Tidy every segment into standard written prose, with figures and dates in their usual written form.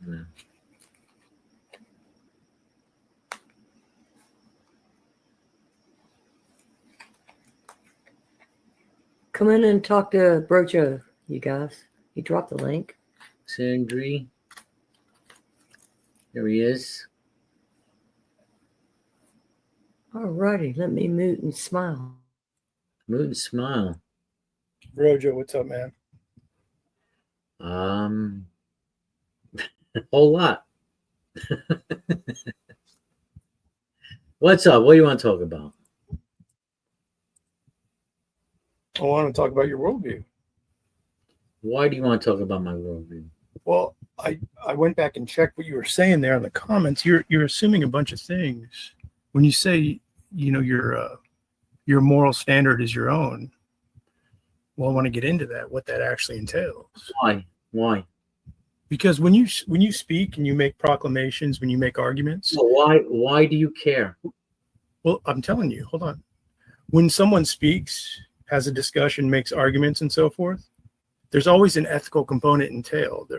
Yeah. Come in and talk to Brojo, you guys. He dropped the link. Sandri. There he is. Alrighty, let me mute and smile. Mute and smile. Brojo, what's up, man? A whole lot. What's up? What do you want to talk about? I want to talk about your worldview. Why do you want to talk about my worldview? Well, I went back and checked what you were saying there in the comments. You're assuming a bunch of things when you say, you know, your moral standard is your own. Well, I want to get into that, what that actually entails. Why? Because when you speak and you make proclamations, when you make arguments. Well, why do you care? Well, I'm telling you, hold on. When someone speaks, has a discussion, makes arguments and so forth, there's always an ethical component entailed.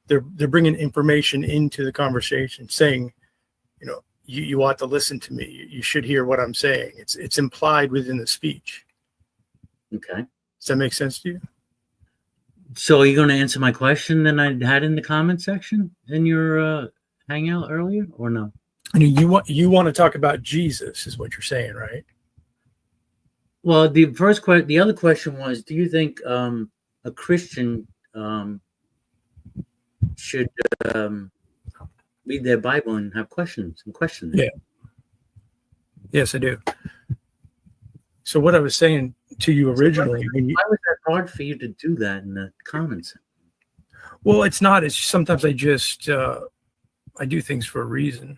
They're bringing information into the conversation, saying, you know, you ought to listen to me. You should hear what I'm saying. It's implied within the speech. Okay. Does that make sense to you? So are you going to answer my question that I had in the comment section in your hangout earlier, or no? I mean, you want to talk about Jesus, is what you're saying, right? Well, the other question was, do you think a Christian should read their Bible and have questions and question it? Yeah. Yes, I do. So what I was saying to you originally, why was that hard for you to do that in the comments? Well, it's not. It's sometimes I just I do things for a reason.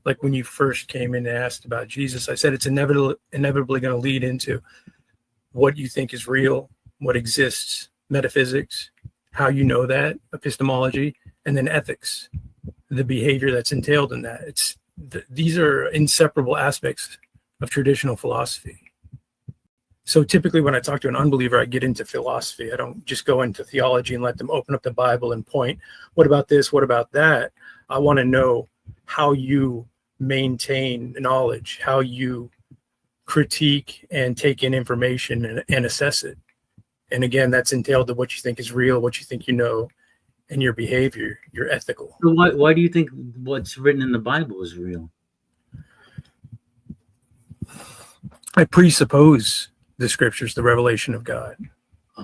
Like when you first came in and asked about Jesus, I said it's inevitably going to lead into what you think is real, what exists, metaphysics, how you know that, epistemology, and then ethics, the behavior that's entailed in that. These are inseparable aspects of traditional philosophy. So typically when I talk to an unbeliever, I get into philosophy. I don't just go into theology and let them open up the Bible and point, what about this? What about that? I want to know how you maintain knowledge, how you critique and take in information and assess it. And again, that's entailed to what you think is real, what you think you know, and your behavior, your ethical. So why do you think what's written in the Bible is real? I presuppose the scriptures, the revelation of God.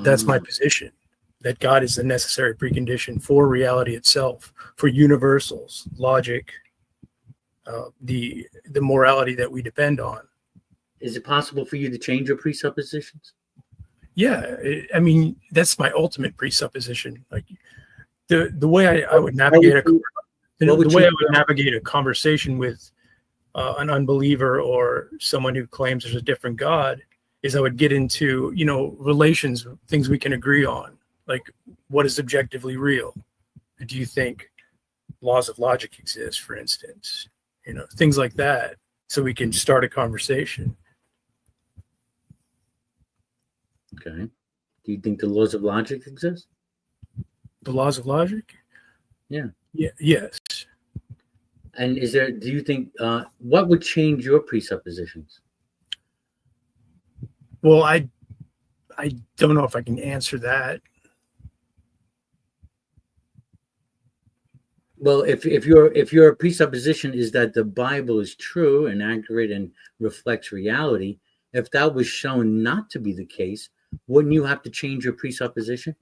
That's my position, that God is the necessary precondition for reality itself, for universals, logic, the morality that we depend on. Is it possible for you to change your presuppositions? Yeah, I mean, that's my ultimate presupposition. Like the way I would navigate a conversation with an unbeliever or someone who claims there's a different God is I would get into, you know, relations, things we can agree on, like what is objectively real. Do you think laws of logic exist, for instance? You know, things like that, so we can start a conversation. Okay. Do you think the laws of logic exist? The laws of logic? Yeah. Yeah. Yes. And do you think, what would change your presuppositions? Well, I don't know if I can answer that. Well, if your presupposition is that the Bible is true and accurate and reflects reality, if that was shown not to be the case, wouldn't you have to change your presupposition?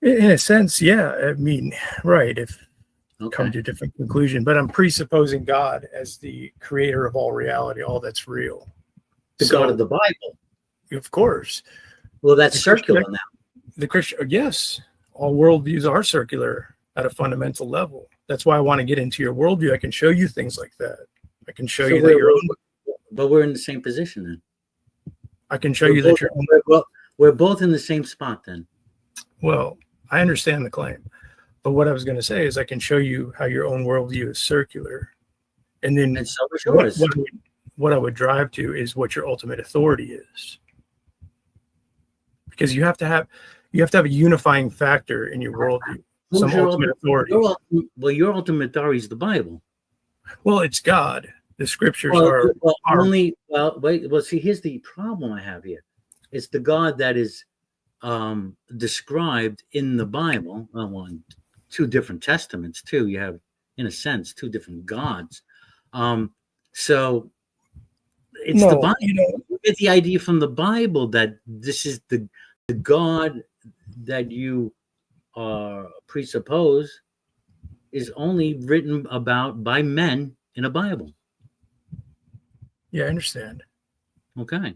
In a sense, yeah. I mean, right. If come to a different conclusion, but I'm presupposing God as the creator of all reality, all that's real. The God of the Bible. Of course. Well, that's circular now. The Christian, yes, all worldviews are circular at a fundamental level. That's why I want to get into your worldview. I can show you things like that. I can show you that your own. But we're in the same position then. I can show you that your own. We're both in the same spot then. Well, I understand the claim, but what I was going to say is I can show you how your own worldview is circular, and then so is yours. What I would drive to is what your ultimate authority is, because you have to have a unifying factor in your worldview. some ultimate authority. Your ultimate authority is the Bible. Well, it's God. The scriptures are only. Well, wait. Well, see, here's the problem I have here. It's the God that is described in the Bible. Well, in two different testaments too. You have, in a sense, two different gods. So it's the Bible. You get the idea from the Bible that this is the God that you presuppose is only written about by men in a Bible. Yeah, I understand. Okay.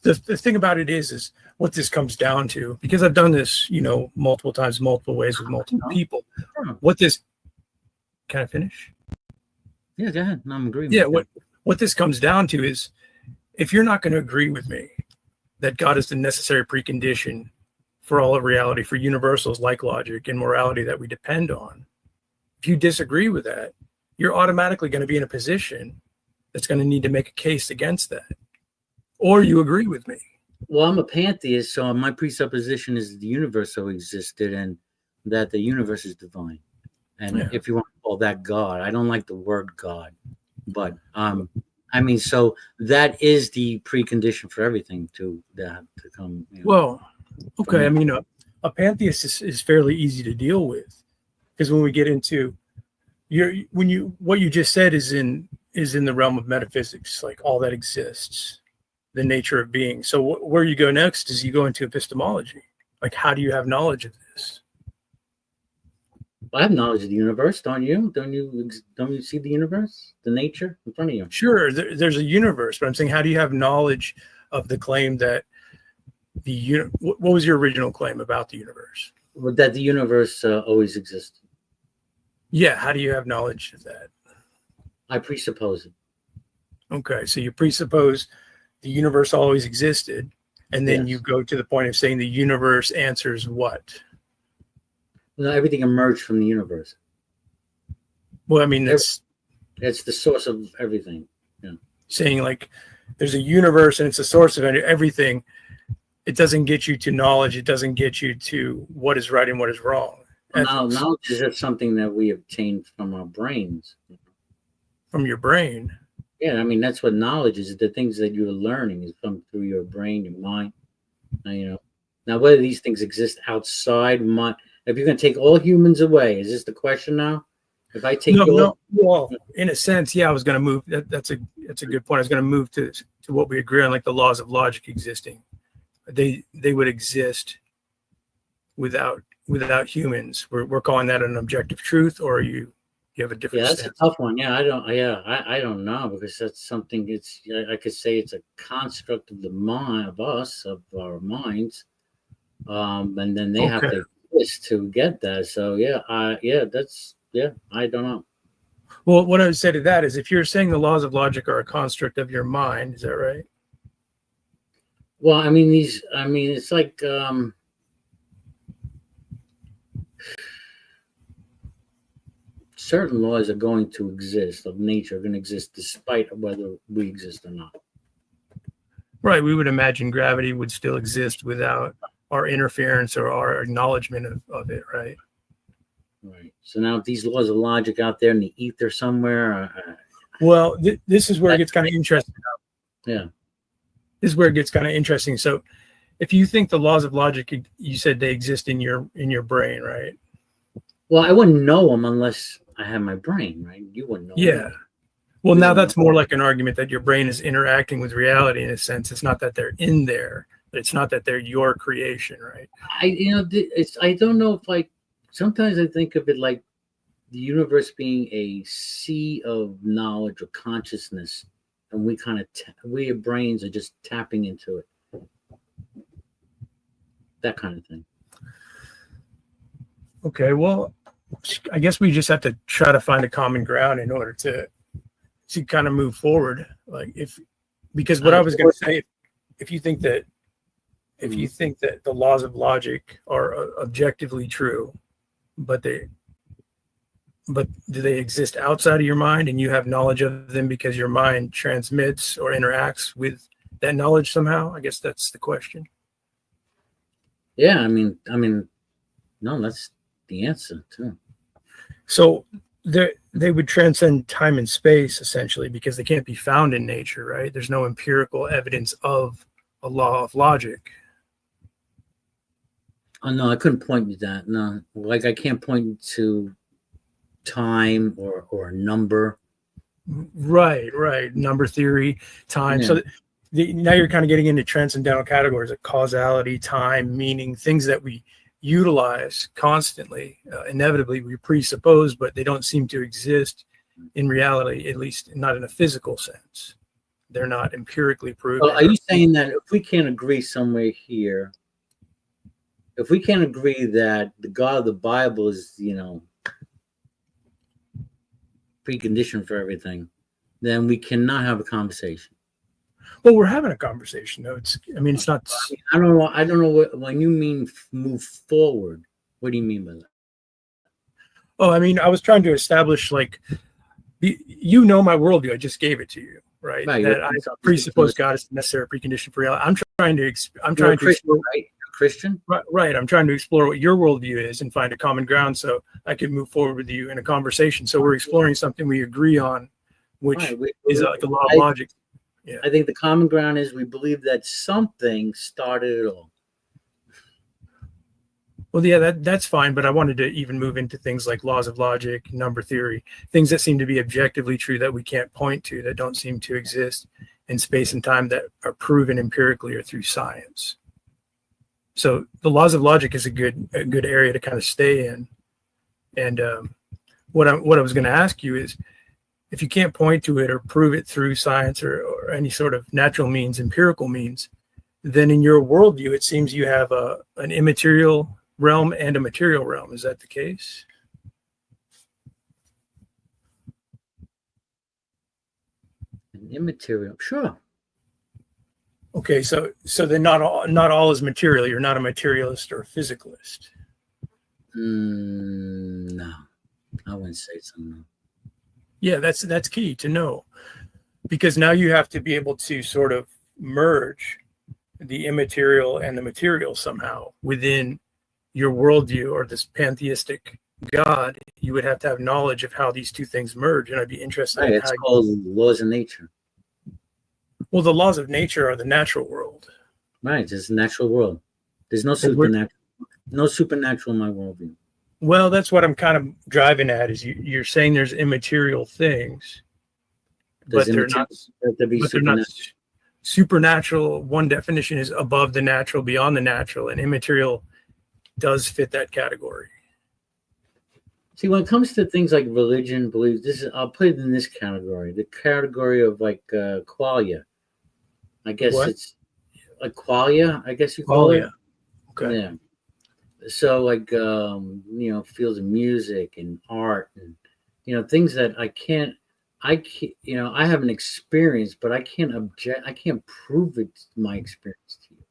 The thing about it is what this comes down to, because I've done this, multiple times, multiple ways with multiple people. Can I finish? Yeah, go ahead. No, I'm agreeing. Yeah, what this comes down to is, if you're not going to agree with me that God is the necessary precondition for all of reality, for universals like logic and morality that we depend on, if you disagree with that, you're automatically going to be in a position that's going to need to make a case against that. Or you agree with me. Well, I'm a pantheist, so my presupposition is that the universe always existed and that the universe is divine. And if you want to call that God, I don't like the word God, but so that is the precondition for everything to come. Well, okay. A pantheist is fairly easy to deal with, because when we get into what you just said is in the realm of metaphysics, like all that exists, the nature of being. So where you go next is you go into epistemology. Like, how do you have knowledge of this? I have knowledge of the universe, don't you? Don't you see the universe, the nature in front of you? Sure, there's a universe, but I'm saying, how do you have knowledge of the claim that what was your original claim about the universe? That the universe always existed. Yeah, how do you have knowledge of that? I presuppose it. Okay, so you presuppose the universe always existed, and then you go to the point of saying the universe answers what? Well, everything emerged from the universe. Well, it's the source of everything. Yeah. Saying like there's a universe and it's the source of everything. It doesn't get you to knowledge. It doesn't get you to what is right and what is wrong. Knowledge is just something that we obtain from our brains. From your brain. Yeah, that's what knowledge is. The things that you're learning is come through your brain, your mind. Now whether these things exist outside if you're going to take all humans away, is this the question now? If I take well, in a sense, I was going to move. That's a good point. I was going to move to what we agree on, like the laws of logic existing. They would exist without humans. We're calling that an objective truth, or you have a different. Yeah, that's a tough one. Yeah, I don't know, because that's something. I could say it's a construct of the mind of us, of our minds, and then they have to exist to get that. So I don't know. Well, what I would say to that is, if you're saying the laws of logic are a construct of your mind, is that right? Well, it's like certain laws are going to exist, of nature, are going to exist despite whether we exist or not. Right. We would imagine gravity would still exist without our interference or our acknowledgement of it, right? Right. So now, if these laws of logic out there in the ether somewhere, well, this is where it gets kind of interesting. Yeah. This is where it gets kind of interesting. So, if you think the laws of logic, you said they exist in your brain, right? Well, I wouldn't know them unless I had my brain, right? You wouldn't know. Yeah. Them. Well, now that's more like an argument that your brain is interacting with reality in a sense. It's not that they're in there, but it's not that they're your creation, right? I don't know if sometimes I think of it like the universe being a sea of knowledge or consciousness, and we brains are just tapping into it. That kind of thing. Okay, well, I guess we just have to try to find a common ground in order to kind of move forward. Because what I was going to say, if you think that the laws of logic are objectively true, but do they exist outside of your mind and you have knowledge of them because your mind transmits or interacts with that knowledge somehow? I guess that's the question. Yeah, no, that's the answer too. So they would transcend time and space essentially because they can't be found in nature, right? There's no empirical evidence of a law of logic. Oh no, I couldn't point to that. No, like I can't point to time or a number. Right. Number theory, time. Yeah. So now you're kind of getting into transcendental categories of causality, time, meaning, things that we utilize constantly. Inevitably, we presuppose, but they don't seem to exist in reality, at least not in a physical sense. They're not empirically proven. Well, are you saying that if we can't agree somewhere here, if we can't agree that the God of the Bible is, preconditioned for everything, then we cannot have a conversation? Well, we're having a conversation, though. It's not. I don't know what when you mean move forward. What do you mean by that? Oh, I mean, I was trying to establish, like, my worldview. I just gave it to you, right? That I presuppose God is the necessary precondition for reality. I'm trying to explore, right? Christian, right? I'm trying to explore what your worldview is and find a common ground so I can move forward with you in a conversation. So we're exploring something we agree on, which is like a law of logic. Yeah. I think the common ground is we believe that something started it all. Well, yeah, that's fine, but I wanted to even move into things like laws of logic, number theory, things that seem to be objectively true that we can't point to, that don't seem to exist in space and time, that are proven empirically or through science. So the laws of logic is a good area to kind of stay in. And what I was going to ask you is, if you can't point to it or prove it through science or any sort of natural means, empirical means, then in your worldview, it seems you have an immaterial realm and a material realm. Is that the case? An immaterial, sure. Okay, so then not all is material. You're not a materialist or a physicalist. No, I wouldn't say so. No. Yeah, that's key to know, because now you have to be able to sort of merge the immaterial and the material somehow within your worldview or this pantheistic God. You would have to have knowledge of how these two things merge, and I'd be interested in it's called laws of nature. Well, the laws of nature are the natural world. Right, it's the natural world. There's no supernatural, in my worldview. Well, that's what I'm kind of driving at. Is you're saying there's immaterial things, but they're not supernatural. One definition is above the natural, beyond the natural, and immaterial does fit that category. See, when it comes to things like religion, beliefs, I'll put it in this category, the category of like qualia. I guess it's like qualia, I guess you call it. Okay. Yeah. So like, fields of music and art and, things that I can't, I haven't experienced, but I can't prove it, my experience to you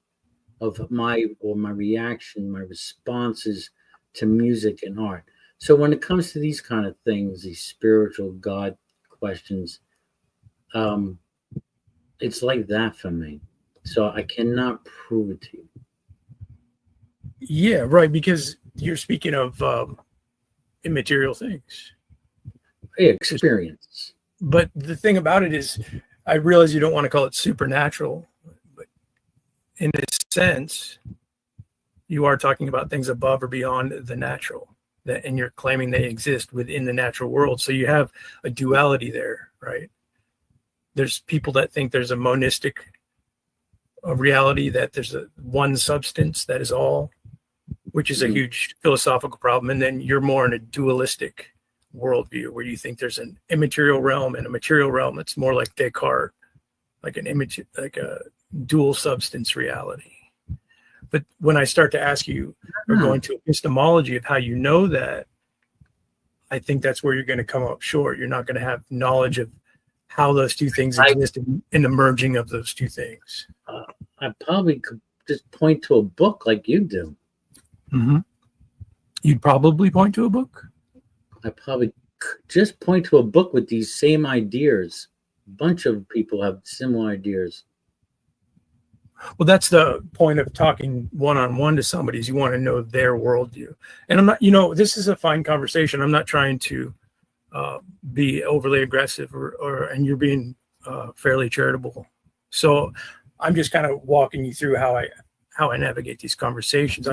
of my reaction, my responses to music and art. So when it comes to these kind of things, these spiritual God questions, it's like that for me. So I cannot prove it to you. Yeah, right. Because you're speaking of immaterial things. Experience. But the thing about it is, I realize you don't want to call it supernatural, but in a sense, you are talking about things above or beyond the natural, and you're claiming they exist within the natural world. So you have a duality there, right? There's people that think there's a monistic reality, that there's one substance that is all, which is a huge philosophical problem. And then you're more in a dualistic worldview where you think there's an immaterial realm and a material realm that's more like Descartes, like a dual substance reality. But when I start to ask you or go into epistemology of how you know that, I think that's where you're going to come up short. You're not going to have knowledge of how those two things exist in the merging of those two things. I probably could just point to a book like you do. Mm-hmm. You'd probably point to a book? I probably just point to a book with these same ideas. A bunch of people have similar ideas. Well, that's the point of talking one-on-one to somebody, is you want to know their worldview. And I'm not, this is a fine conversation. I'm not trying to be overly aggressive and you're being fairly charitable. So I'm just kind of walking you through how I navigate these conversations.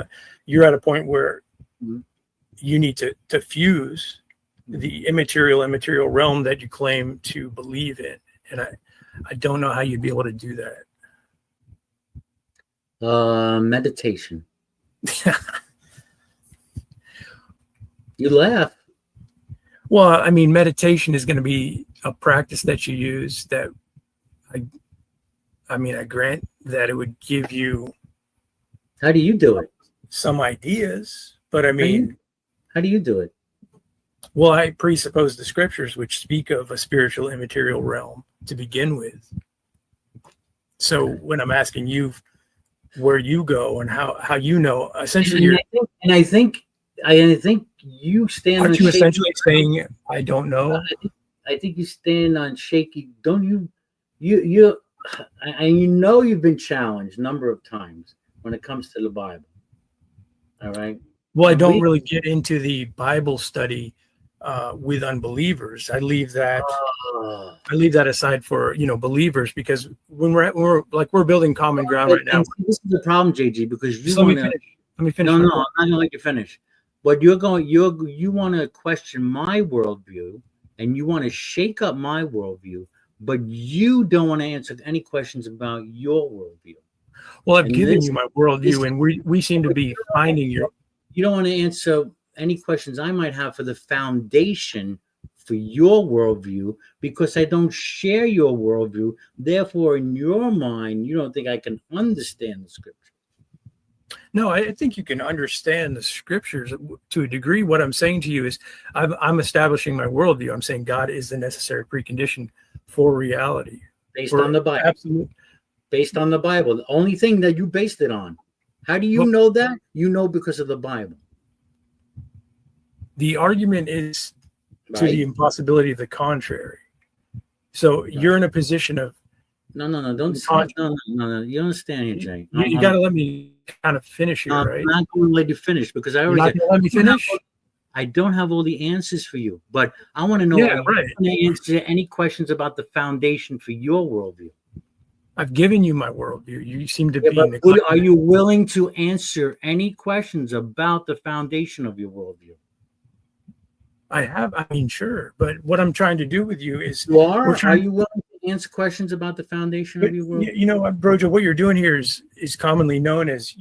You're at a point where you need to fuse the immaterial realm that you claim to believe in. And I don't know how you'd be able to do that. Meditation. You laugh. Well, I mean, meditation is going to be a practice that you use that I grant that it would give you. How do you do it? Some ideas, but I mean. How do you do it? Well, I presuppose the scriptures, which speak of a spiritual immaterial realm to begin with. So when I'm asking you where you go and how essentially, I think you stand. Aren't on you shaky, essentially saying I don't know? I think you stand on shaky. Don't you? You you've been challenged a number of times when it comes to the Bible. All right. Well, I don't really get into the Bible study with unbelievers. I leave that aside for believers, because when we're building common ground right now. This is the problem, JG, because you let want me to. finish. Let me finish. No, I'm not gonna let you finish. But you want to question my worldview, and you want to shake up my worldview, but you don't want to answer any questions about your worldview. Well, I've given you my worldview, and we seem to be finding your. You don't want to answer any questions I might have for the foundation for your worldview, because I don't share your worldview. Therefore, in your mind, you don't think I can understand the scripture. No, I think you can understand the scriptures to a degree. What I'm saying to you is I'm establishing my worldview. I'm saying God is the necessary precondition for reality. Based on the Bible. Absolutely. Based on the Bible. The only thing that you based it on. How do you know that? You know because of the Bible. The argument is to the impossibility of the contrary. So you're in a position of No. You don't stand here, Jay. You got to let me kind of finish here, right? I'm not going to let you finish, because I already. You're not going to let me finish. I don't have all the answers for you, but I want to know. Yeah, right. To answer any questions about the foundation for your worldview. I've given you my worldview. You seem to be. Are you willing to answer any questions about the foundation of your worldview? I have. I mean, sure. But what I'm trying to do with you is. Are you willing to answer questions about the foundation of your worldview? You know, Brojo, what you're doing here is commonly known as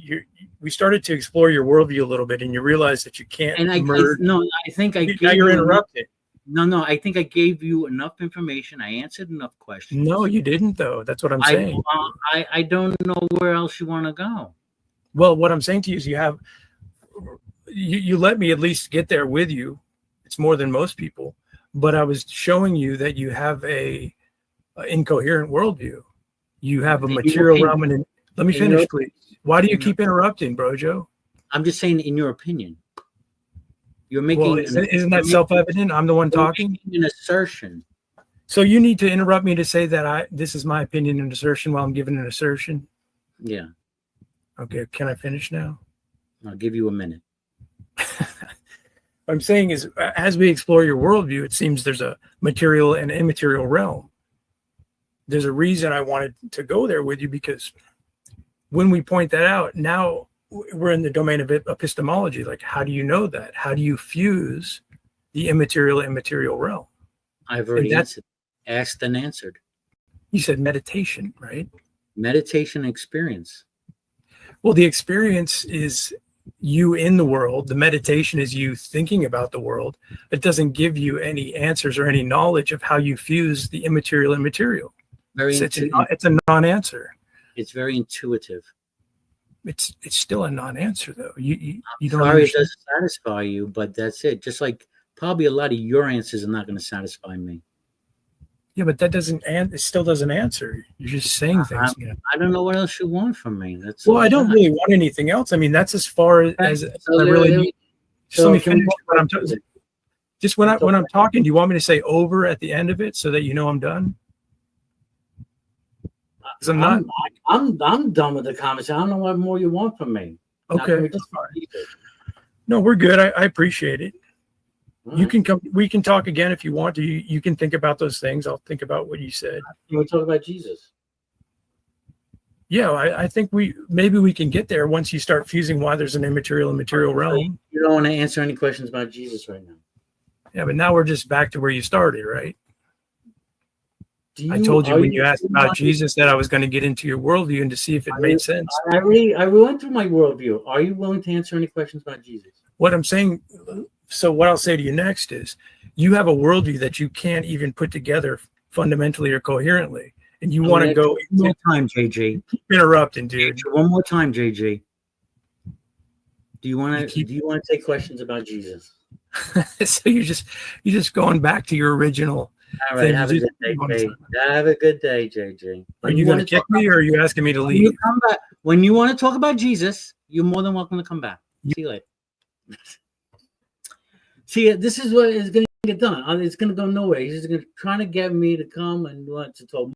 we started to explore your worldview a little bit, and you realize that you can't merge. I think I. Now you're interrupted. No. I think I gave you enough information. I answered enough questions. No, you didn't, though. That's what I'm saying. I don't know where else you want to go. Well, what I'm saying to you is you let me at least get there with you. It's more than most people. But I was showing you that you have a incoherent worldview. You have a material realm. And let me finish, please. Why do you keep interrupting, Brojo? I'm just saying, in your opinion. You're making. Well, isn't that self-evident? I'm the one talking. An assertion. So you need to interrupt me to say that this is my opinion and assertion while I'm giving an assertion. Yeah. Okay. Can I finish now? I'll give you a minute. What I'm saying is, as we explore your worldview, it seems there's a material and immaterial realm. There's a reason I wanted to go there with you, because when we point that out, now we're in the domain of epistemology. Like, how do you know that? How do you fuse the immaterial realm? I've already asked and answered. You said meditation, right? Meditation experience. Well, the experience is you in the world. The meditation is you thinking about the world. It doesn't give you any answers or any knowledge of how you fuse the immaterial and material. It's a non-answer. It's very intuitive. It's still a non-answer, though. You don't. Sorry, it doesn't satisfy you, but that's it. Just like probably a lot of your answers are not going to satisfy me. Yeah, but that doesn't. It still doesn't answer. You're just saying things. I don't know what else you want from me. I don't really want anything else. I mean, that's as far as I really need. Just let me finish what I'm talking. Just when I'm talking, do you want me to say over at the end of it so that you know I'm done? Because I'm not I'm done with the conversation. I don't know what more you want from me. Now, can okay. we That's just fine. leave it? No, we're good. I appreciate it. All You right. can come. We can talk again if you want to. You can think about those things. I'll think about what you said. Can we talk about Jesus? Yeah, I think maybe we can get there once you start fusing why there's an immaterial and material realm. You don't want to answer any questions about Jesus right now. Yeah, but now we're just back to where you started, right? Do I told you are when you asked about want- Jesus that I was going to get into your worldview and to see if it made sense. I went through my worldview. Are you willing to answer any questions about Jesus? What I'm saying, so what I'll say to you next is you have a worldview that you can't even put together fundamentally or coherently. And you want to go one more time, JJ. interrupting, dude. One more time, JJ. Do you want to take questions about Jesus? So you're just going back to your original. All right, thing. have a good day, JJ. Have a good day, JJ. Are you going to kick me or are you asking me to When you leave? come back, when you want to talk about Jesus, you're more than welcome to come back. See you later. See, this is what is going to get done. It's going to go nowhere. He's just going to try to get me to come and want to talk